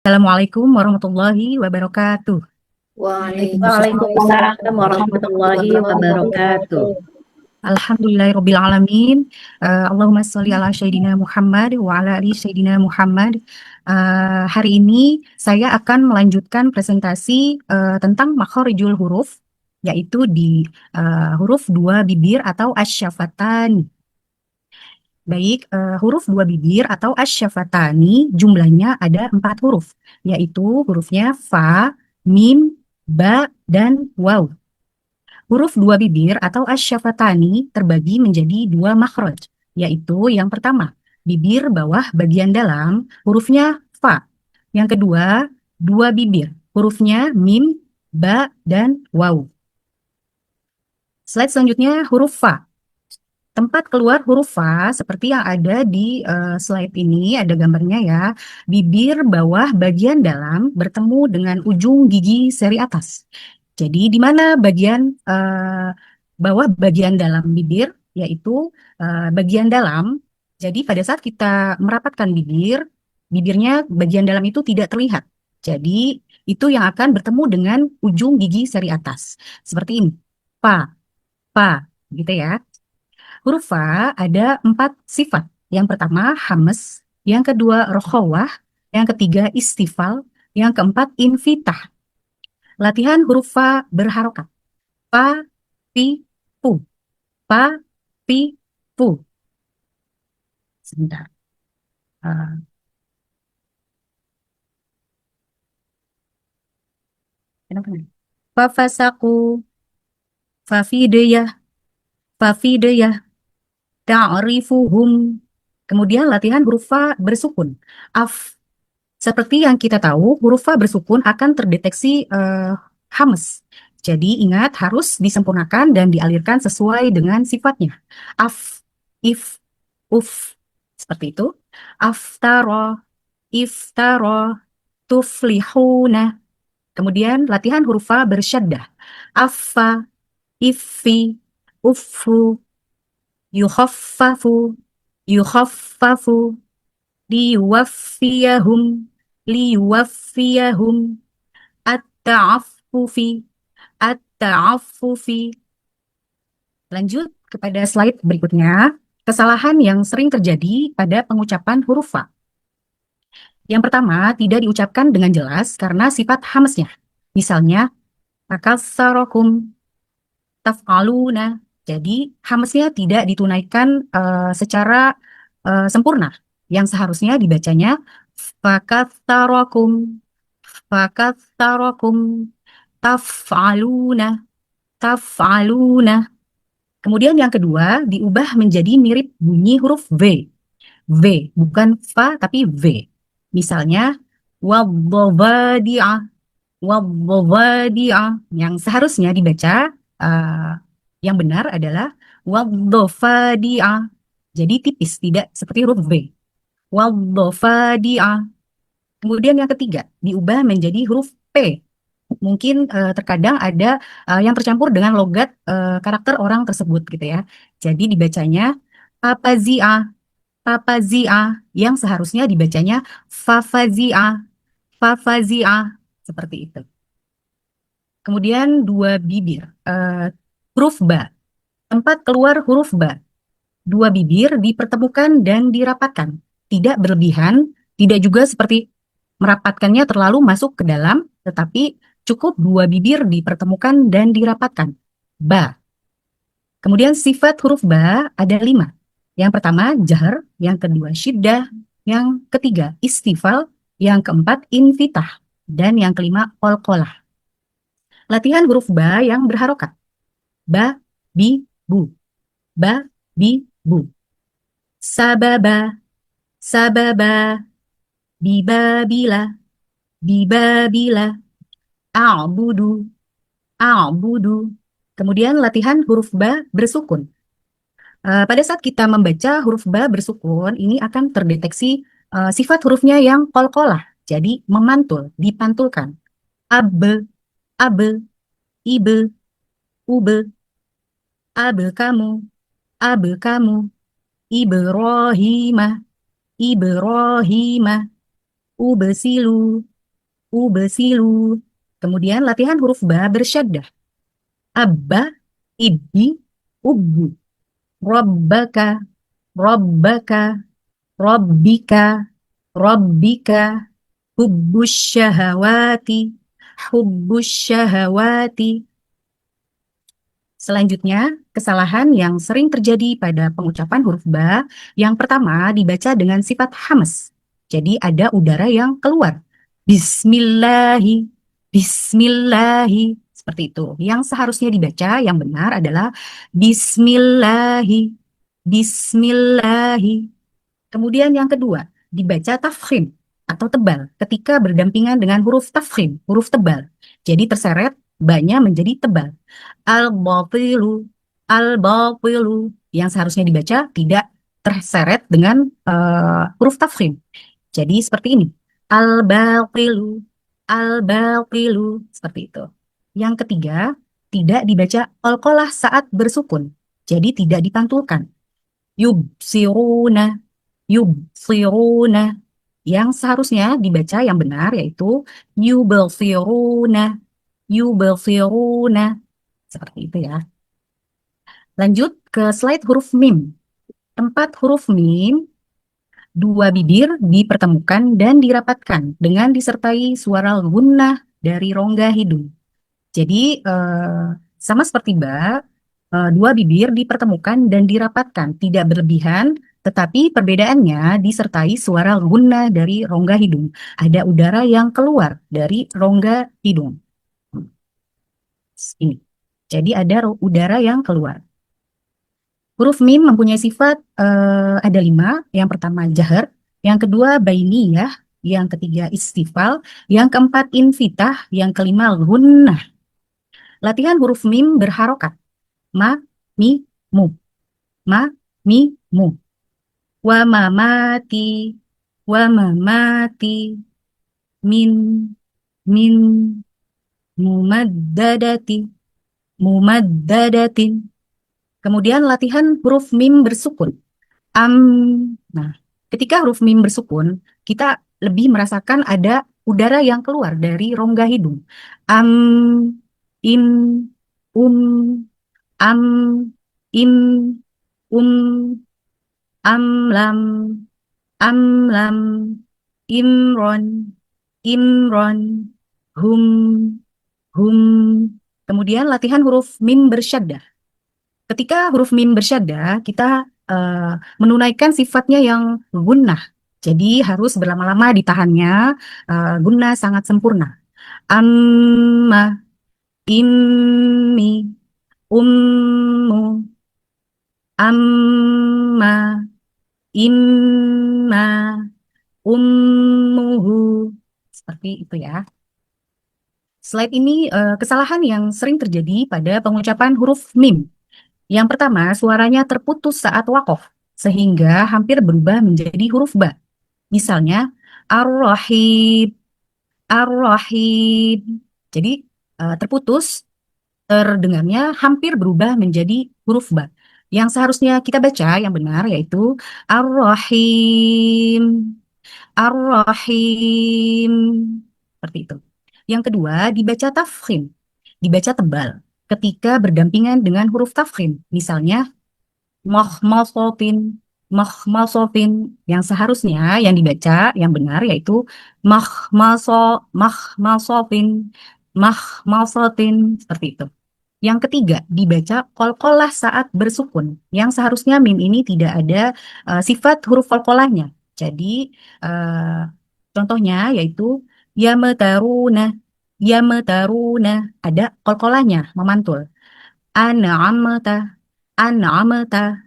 Assalamualaikum warahmatullahi wabarakatuh. Waalaikumsalam warahmatullahi wabarakatuh. Alhamdulillahirabbil alamin. Allahumma sholli ala sayyidina Muhammad wa ala ali sayyidina Muhammad. Hari ini saya akan melanjutkan presentasi tentang makharijul huruf, yaitu di huruf dua bibir atau asyafatan. Baik, huruf dua bibir atau asyafatani jumlahnya ada 4 huruf, yaitu hurufnya fa, mim, ba, dan waw. Huruf dua bibir atau asyafatani terbagi menjadi 2 makhraj, yaitu yang pertama, bibir bawah bagian dalam, hurufnya fa. Yang kedua, dua bibir, hurufnya mim, ba, dan waw. Slide selanjutnya huruf fa. Tempat keluar huruf fa seperti yang ada di slide ini, ada gambarnya ya. Bibir bawah bagian dalam bertemu dengan ujung gigi seri atas. Jadi di mana bagian bawah bagian dalam bibir, yaitu bagian dalam. Jadi pada saat kita merapatkan bibir, bibirnya bagian dalam itu tidak terlihat. Jadi itu yang akan bertemu dengan ujung gigi seri atas. Seperti ini. Pa, pa, gitu ya. Huruf fa ada 4 sifat. Yang pertama hames, yang kedua rokhawah, yang ketiga istifal, yang keempat infitah. Latihan huruf fa berharokat. Pa, pi, pu. Pa, pi, pu. Sebentar. Uh, Kenapa nih? Fafasaku, fafideyah, fafideyah, ta'rifuhum. Kemudian latihan huruf fa bersukun. Af. Seperti yang kita tahu, huruf fa bersukun akan terdeteksi hames. Jadi ingat harus disempurnakan dan dialirkan sesuai dengan sifatnya. Af, if, uf. Seperti itu. Aftara, iftara, tuflihuna. Kemudian latihan huruf fa bersyaddah. Affa, iffi, uffu, yukhaffafu, yukhaffafu, liwaffiyahum, liwaffiyahum, at-ta'affufi, at-ta'affufi. Lanjut kepada slide berikutnya. Kesalahan yang sering terjadi pada pengucapan huruf fa. Yang pertama, tidak diucapkan dengan jelas karena sifat hamesnya. Misalnya, takassarakum, taf'aluna. Jadi, hamesnya tidak ditunaikan secara sempurna. Yang seharusnya dibacanya fakatsarakum, fakatsarakum, taf'aluna, taf'aluna. Kemudian yang kedua diubah menjadi mirip bunyi huruf V. V, bukan fa tapi V. Misalnya wadhdhadi'ah, wadhdhadi'ah. Yang seharusnya dibaca yang benar adalah wadhdhafadi'ah. Jadi tipis, tidak seperti huruf V. Wadhdhafadi'ah. Kemudian yang ketiga, diubah menjadi huruf P. Mungkin terkadang ada yang tercampur dengan logat karakter orang tersebut gitu ya. Jadi dibacanya papazia, papazia, yang seharusnya dibacanya fafazia, fafazia, seperti itu. Kemudian dua bibir, huruf ba. Tempat keluar huruf ba. Dua bibir dipertemukan dan dirapatkan. Tidak berlebihan, tidak juga seperti merapatkannya terlalu masuk ke dalam, tetapi cukup dua bibir dipertemukan dan dirapatkan. Ba. Kemudian sifat huruf ba ada 5. Yang pertama jahr, yang kedua syiddah, yang ketiga istifal, yang keempat infitah, dan yang kelima qalqalah. Latihan huruf ba yang berharokat. Ba, bi, bu. Ba, bi, bu. Sababa, sababa, bibabila, bibabila, a'budu, a'budu. Kemudian latihan huruf ba bersukun. Pada saat kita membaca huruf ba bersukun, ini akan terdeteksi sifat hurufnya yang qalqalah. Jadi memantul, dipantulkan. Abe, abe, ibe, ube, abe kamu, Ibrahimah, Ibrahimah, ubesilu, ubesilu. Kemudian latihan huruf ba bersyaddah. Abba, ibbi, ubbu. Rabbaka, rabbaka, rabbika, rabbika. Hubbus syahawati, hubbus syahawati. Selanjutnya, kesalahan yang sering terjadi pada pengucapan huruf ba, yang pertama dibaca dengan sifat hamas. Jadi ada udara yang keluar. Bismillahi, bismillahi, seperti itu. Yang seharusnya dibaca yang benar adalah bismillahi, bismillahi. Kemudian yang kedua, dibaca tafkhim atau tebal ketika berdampingan dengan huruf tafkhim, huruf tebal. Jadi terseret, banyak menjadi tebal. Al-batilu, al-batilu. Yang seharusnya dibaca tidak terseret dengan huruf tafkhim. Jadi seperti ini. Al-batilu, al-batilu. Seperti itu. Yang ketiga, tidak dibaca qalqalah saat bersukun. Jadi tidak dipantulkan. Yubsiruna, yubsiruna. Yang seharusnya dibaca yang benar yaitu yubsiruna, yubsiruna. Seperti itu ya. Lanjut ke slide huruf mim. Tempat huruf mim, dua bibir dipertemukan dan dirapatkan dengan disertai suara gunnah dari rongga hidung. Jadi sama seperti ba, dua bibir dipertemukan dan dirapatkan, tidak berlebihan, tetapi perbedaannya disertai suara gunnah dari rongga hidung. Ada udara yang keluar dari rongga hidung. Ini. Jadi ada udara yang keluar. Huruf mim mempunyai sifat ada 5. Yang pertama jahar, yang kedua bainiyah, yang ketiga istifal, yang keempat infitah, yang kelima gunnah. Latihan huruf mim berharokat. Ma, mi, mu. Ma, mi, mu. Wa mamati, wa mamati. Min, min. Mumaddadati, mumaddadatin. Kemudian latihan huruf mim bersukun. Nah, ketika huruf mim bersukun, kita lebih merasakan ada udara yang keluar dari rongga hidung. Im, um, am, im, um, amlam, amlam, imron, imron, hum, hum. Kemudian latihan huruf mim bersyaddah. Ketika huruf mim bersyaddah, kita menunaikan sifatnya yang gunnah. Jadi harus berlama-lama ditahannya, gunnah sangat sempurna. Amma, immi, ummu, amma, imma, ummuhu. Seperti itu ya. Slide ini kesalahan yang sering terjadi pada pengucapan huruf mim. Yang pertama, suaranya terputus saat wakof, sehingga hampir berubah menjadi huruf ba. Misalnya, ar-rahib, ar-rahib. Jadi, terputus, terdengarnya hampir berubah menjadi huruf ba. Yang seharusnya kita baca yang benar yaitu ar-rahim, ar-rahim. Seperti itu. Yang kedua, dibaca tafkhim, dibaca tebal ketika berdampingan dengan huruf tafkhim. Misalnya, mahmasofin, mahmasofin. Yang seharusnya yang dibaca yang benar yaitu mahmasofin, mahmasotin. Seperti itu. Yang ketiga, dibaca qalqalah saat bersukun. Yang seharusnya mim ini tidak ada sifat huruf qalqalahnya. Jadi, contohnya yaitu yametaruna, yametaruna. Ada qalqalahnya, memantul. An'amta, an'amta.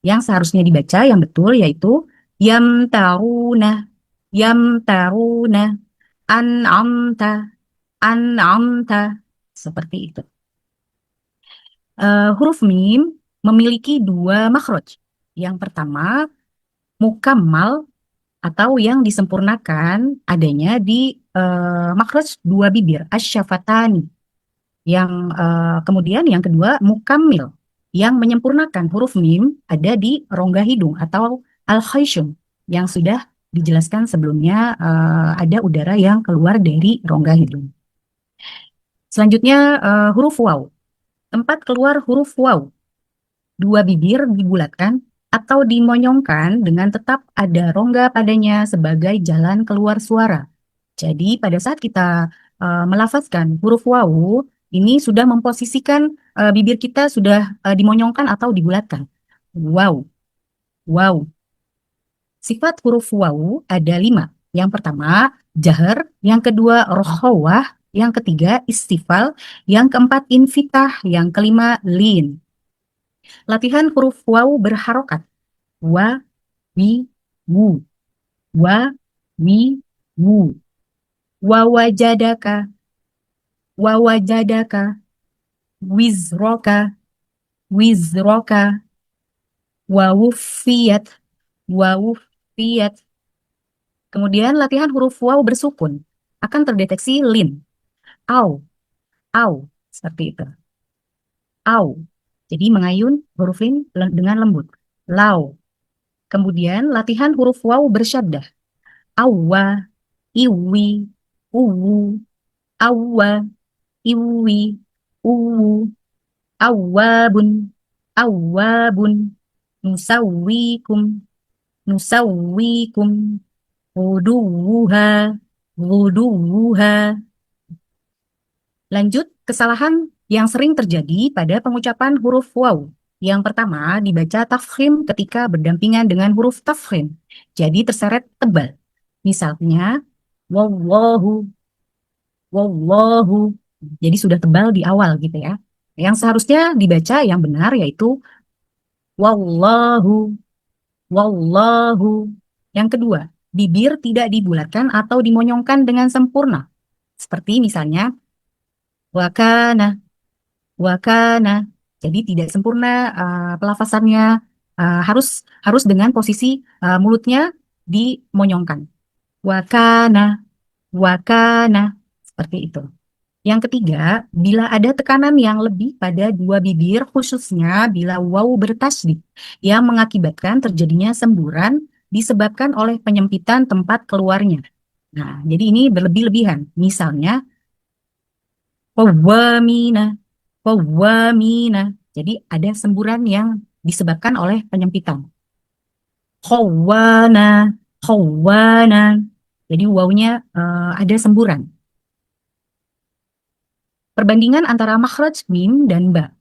Yang seharusnya dibaca yang betul yaitu yamtaruna, yamtaruna. An'amta, an'amta. Seperti itu. Huruf mim memiliki 2 makhraj. Yang pertama, mukammal atau yang disempurnakan adanya di makhraj 2 bibir, asyafatani. Yang kemudian yang kedua, mukammil, yang menyempurnakan huruf mim ada di rongga hidung atau al-khayshum yang sudah dijelaskan sebelumnya ada udara yang keluar dari rongga hidung. Selanjutnya huruf waw. Tempat keluar huruf waw. Dua bibir dibulatkan atau dimonyongkan dengan tetap ada rongga padanya sebagai jalan keluar suara. Jadi pada saat kita melafazkan huruf waw, ini sudah memposisikan bibir kita sudah dimonyongkan atau dibulatkan. Wow, wow. Sifat huruf waw ada 5. Yang pertama, jahar. Yang kedua, rokhawah. Yang ketiga, istifal. Yang keempat, infitah. Yang kelima, lin. Latihan huruf waw berharokat. Wa, wi, wu. Wa, wi, wu. Wawajadaka. Wawajadaka. Wizroka. Wizroka. Wawufiyat. Wawufiyat. Kemudian latihan huruf waw bersukun akan terdeteksi lin. Au, au, seperti itu. Au. Jadi mengayun huruf lin dengan lembut. Lau. Kemudian latihan huruf waw bersyaddah. Awa, iwi, uwu, awa, iwi, uwu, awabun, awabun, nusawikum, nusawikum, wuduha, wuduha. Lanjut, kesalahan yang sering terjadi pada pengucapan huruf waw. Yang pertama, dibaca tafkhim ketika berdampingan dengan huruf tafkhim. Jadi terseret tebal. Misalnya, wallahu, wallahu. Jadi sudah tebal di awal gitu ya. Yang seharusnya dibaca yang benar yaitu wallahu, wallahu. Yang kedua, bibir tidak dibulatkan atau dimonyongkan dengan sempurna. Seperti misalnya, wakana, wakana. Jadi tidak sempurna pelafasannya, harus harus dengan posisi mulutnya dimonyongkan. Wakana, wakana, seperti itu. Yang ketiga, bila ada tekanan yang lebih pada dua bibir, khususnya bila waw bertasydid, yang mengakibatkan terjadinya semburan disebabkan oleh penyempitan tempat keluarnya. Nah, jadi ini berlebih-lebihan. Misalnya, qawwamina, qawwamina. Jadi ada semburan yang disebabkan oleh penyempitan. Khawwana, khawwana. Jadi wawnya ada semburan. Perbandingan antara makhraj mim dan ba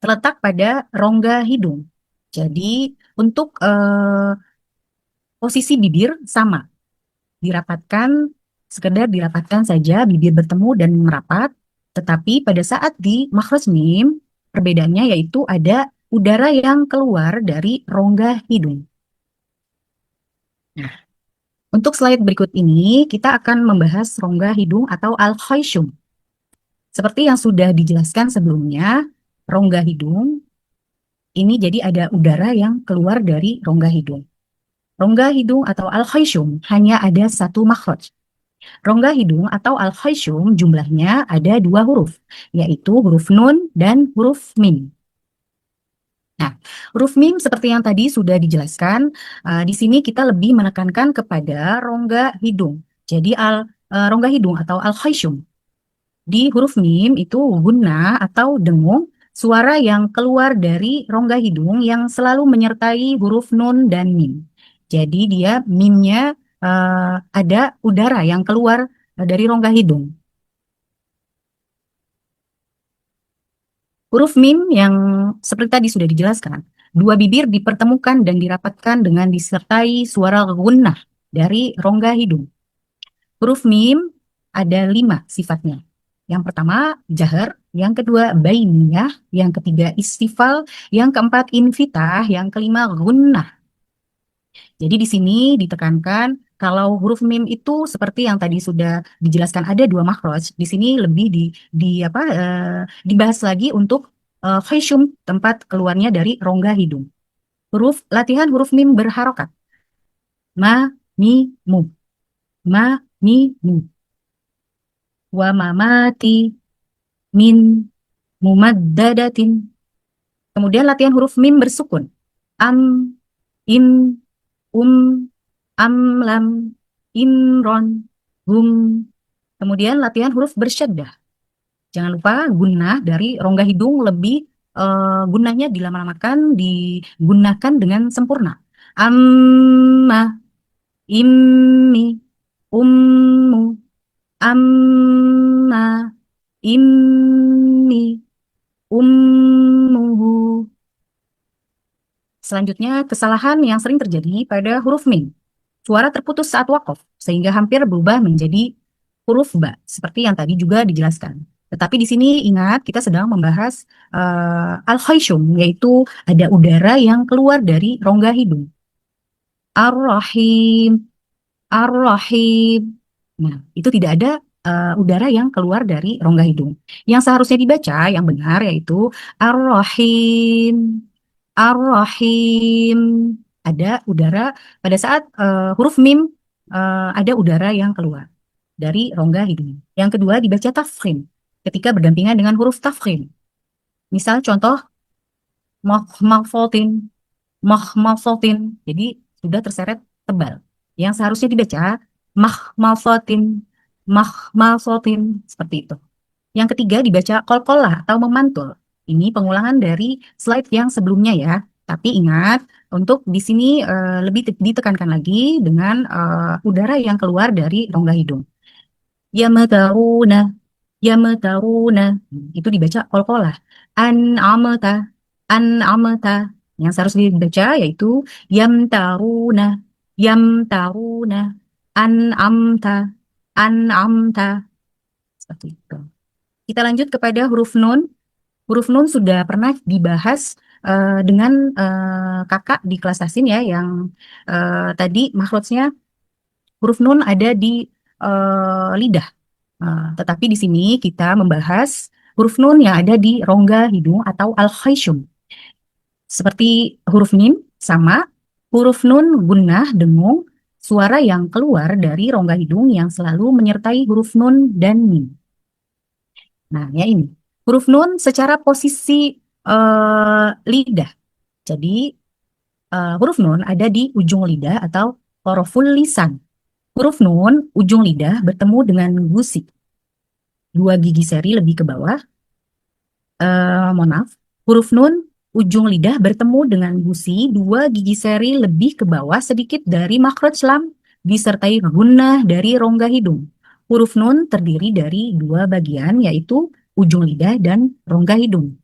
terletak pada rongga hidung. Jadi untuk posisi bibir sama, dirapatkan, sekedar dirapatkan saja, bibir bertemu dan merapat. Tetapi pada saat di makhraj mim, perbedaannya yaitu ada udara yang keluar dari rongga hidung. Nah, untuk slide berikut ini, kita akan membahas rongga hidung atau al-khayshum. Seperti yang sudah dijelaskan sebelumnya, rongga hidung ini jadi ada udara yang keluar dari rongga hidung. Rongga hidung atau al-khayshum hanya ada satu makhraj. Rongga hidung atau al-khayshum jumlahnya ada 2 huruf, yaitu huruf nun dan huruf mim. Nah, huruf mim seperti yang tadi sudah dijelaskan, di sini kita lebih menekankan kepada rongga hidung. Jadi rongga hidung atau al-khayshum. Di huruf mim itu gunnah atau dengung, suara yang keluar dari rongga hidung yang selalu menyertai huruf nun dan mim. Jadi dia mimnya ada udara yang keluar dari rongga hidung. Huruf mim yang seperti tadi sudah dijelaskan, dua bibir dipertemukan dan dirapatkan dengan disertai suara gunnah dari rongga hidung. Huruf mim ada 5 sifatnya. Yang pertama jahar, yang kedua bainiyah, yang ketiga istifal, yang keempat infitah, yang kelima gunnah. Jadi di sini ditekankan kalau huruf mim itu seperti yang tadi sudah dijelaskan ada 2 makhraj, di sini lebih dibahas lagi untuk khayshum, tempat keluarnya dari rongga hidung. Latihan huruf mim berharokat. Ma, mi, mu. Ma, mi, mu. Wa mamati min mumaddadatin. Kemudian latihan huruf mim bersukun. Am, im, um, amlam, imron, hum. Kemudian latihan huruf bersyaddah. Jangan lupa gunnah dari rongga hidung lebih gunnahnya dilama-lamakan, digunakan dengan sempurna. Amma, immi, ummu, amma, immi, ummuhu. Selanjutnya, kesalahan yang sering terjadi pada huruf mim. Suara terputus saat wakof, sehingga hampir berubah menjadi huruf ba, seperti yang tadi juga dijelaskan. Tetapi di sini ingat, kita sedang membahas al-khayshum, yaitu ada udara yang keluar dari rongga hidung. Ar-Rahim, Ar-Rahim. Nah, itu tidak ada udara yang keluar dari rongga hidung. Yang seharusnya dibaca, yang benar, yaitu Ar-Rahim, Ar-Rahim. Ada udara pada saat huruf mim ada udara yang keluar dari rongga hidung. Yang kedua dibaca tafkhim ketika berdampingan dengan huruf tafkhim. Misal contoh mahmafotin, mahmafotin. Jadi sudah terseret tebal. Yang seharusnya dibaca mahmafotin, mahmafotin seperti itu. Yang ketiga dibaca kolkolah atau memantul. Ini pengulangan dari slide yang sebelumnya ya. Tapi ingat, untuk di sini lebih ditekankan lagi dengan udara yang keluar dari rongga hidung. Yamtaruna, yamtaruna. Itu dibaca kolkolah. An'amata, an'amata. Yang seharusnya dibaca yaitu yamtaruna, yamtaruna, an'amta, an'amta. Seperti itu. Kita lanjut kepada huruf nun. Huruf nun sudah pernah dibahas dengan kakak di kelas asin ya, yang tadi makhrajnya huruf nun ada di lidah. Tetapi di sini kita membahas huruf nun yang ada di rongga hidung atau al-khayshum. Seperti huruf mim, sama. Huruf nun gunnah, dengung, suara yang keluar dari rongga hidung yang selalu menyertai huruf nun dan mim. Nah, ya ini. Huruf nun secara posisi lidah. Jadi, huruf nun ada di ujung lidah atau toroful lisan. Huruf nun, ujung lidah bertemu dengan gusi. Dua gigi seri lebih ke bawah. Mohon maaf. Huruf nun, ujung lidah bertemu dengan gusi. Dua gigi seri lebih ke bawah sedikit dari makhraj lam, disertai gunnah dari rongga hidung. Huruf nun terdiri dari dua bagian, yaitu ujung lidah dan rongga hidung.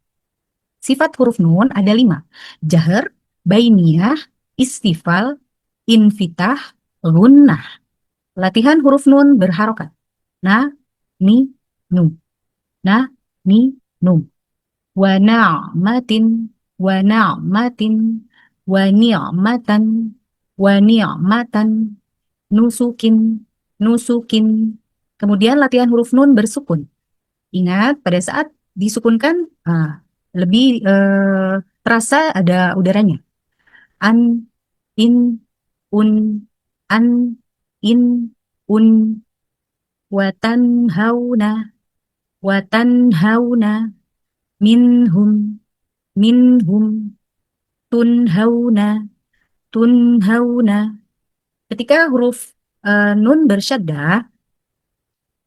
Sifat huruf nun ada 5. Jahr, bainiyah, istifal, infitah, gunnah. Latihan huruf nun berharokat. Na, ni, nu. Na, ni, nu. Wa na'matin, wa na'matin, wa ni'matan, wa ni'matan, nusukin, nusukin. Kemudian latihan huruf nun bersukun. Ingat, pada saat disukunkan, lebih terasa ada udaranya. An, in, un, an, in, un, watan hauna, minhum, minhum, tunhauna, tunhauna. Ketika huruf nun bersyaddah,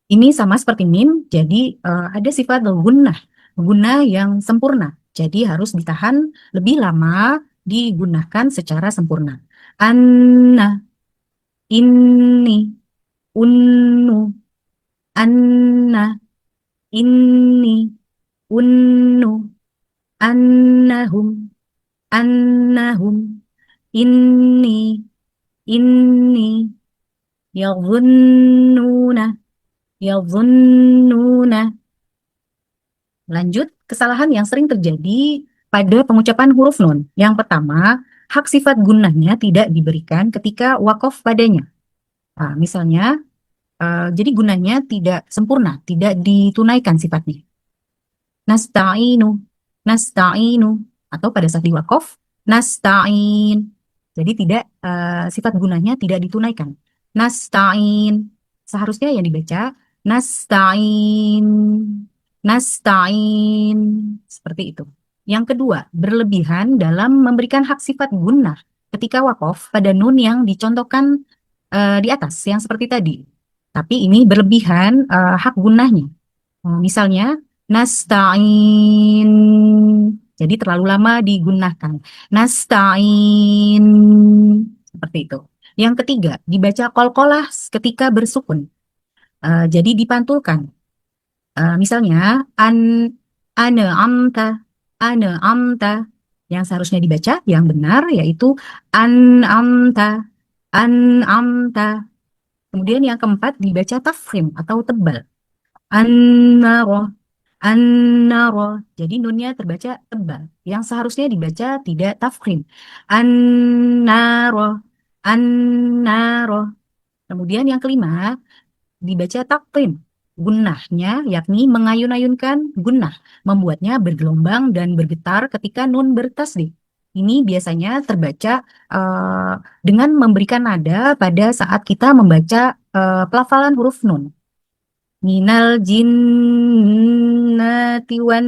ini sama seperti mim, jadi ada sifat gunnah, gunnah yang sempurna. Jadi harus ditahan lebih lama, digunakan secara sempurna. Anna, inni, unnu, anna, inni, unnu, annahum, annahum, inni, inni, yadhunnuna, yadhunnuna. Lanjut, kesalahan yang sering terjadi pada pengucapan huruf nun. Yang pertama, hak sifat gunnahnya tidak diberikan ketika wakof padanya. Misalnya, jadi gunnahnya tidak sempurna, tidak ditunaikan sifatnya. Nasta'inu, nasta'inu. Atau pada saat diwakof, nasta'in. Jadi tidak sifat gunnahnya tidak ditunaikan. Nasta'in. Seharusnya yang dibaca nasta'in, nasta'in. Seperti itu. Yang kedua, berlebihan dalam memberikan hak sifat gunnah ketika wakof pada nun yang dicontohkan di atas yang seperti tadi. Tapi ini berlebihan hak gunahnya. Misalnya nasta'in. Jadi terlalu lama digunakan. Nasta'in. Seperti itu. Yang ketiga, dibaca qalqalah ketika bersukun. Jadi dipantulkan. Misalnya ane amta, ane amta. Yang seharusnya dibaca yang benar yaitu an amta, an amta. Kemudian yang keempat dibaca tafkhim atau tebal. An-naro, an-naro. Jadi nunnya terbaca tebal. Yang seharusnya dibaca tidak tafkhim. An-naro, an-naro. Kemudian yang kelima dibaca taktim. Gunnahnya yakni mengayun-ayunkan gunnah, membuatnya bergelombang dan bergetar ketika nun bertasdid. Ini biasanya terbaca eh, dengan memberikan nada pada saat kita membaca pelafalan huruf nun. Minal jinnati wan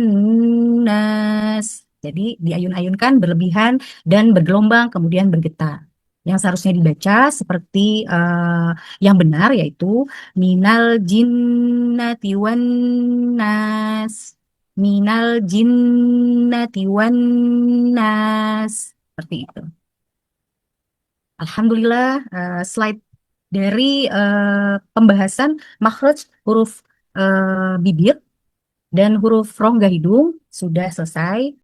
nas. Jadi diayun-ayunkan berlebihan dan bergelombang kemudian bergetar. Yang seharusnya dibaca seperti yang benar yaitu minal jinnati wan nas. Minal jinnati wan nas. Seperti itu. Alhamdulillah, slide dari pembahasan makhraj huruf bibir dan huruf rongga hidung sudah selesai.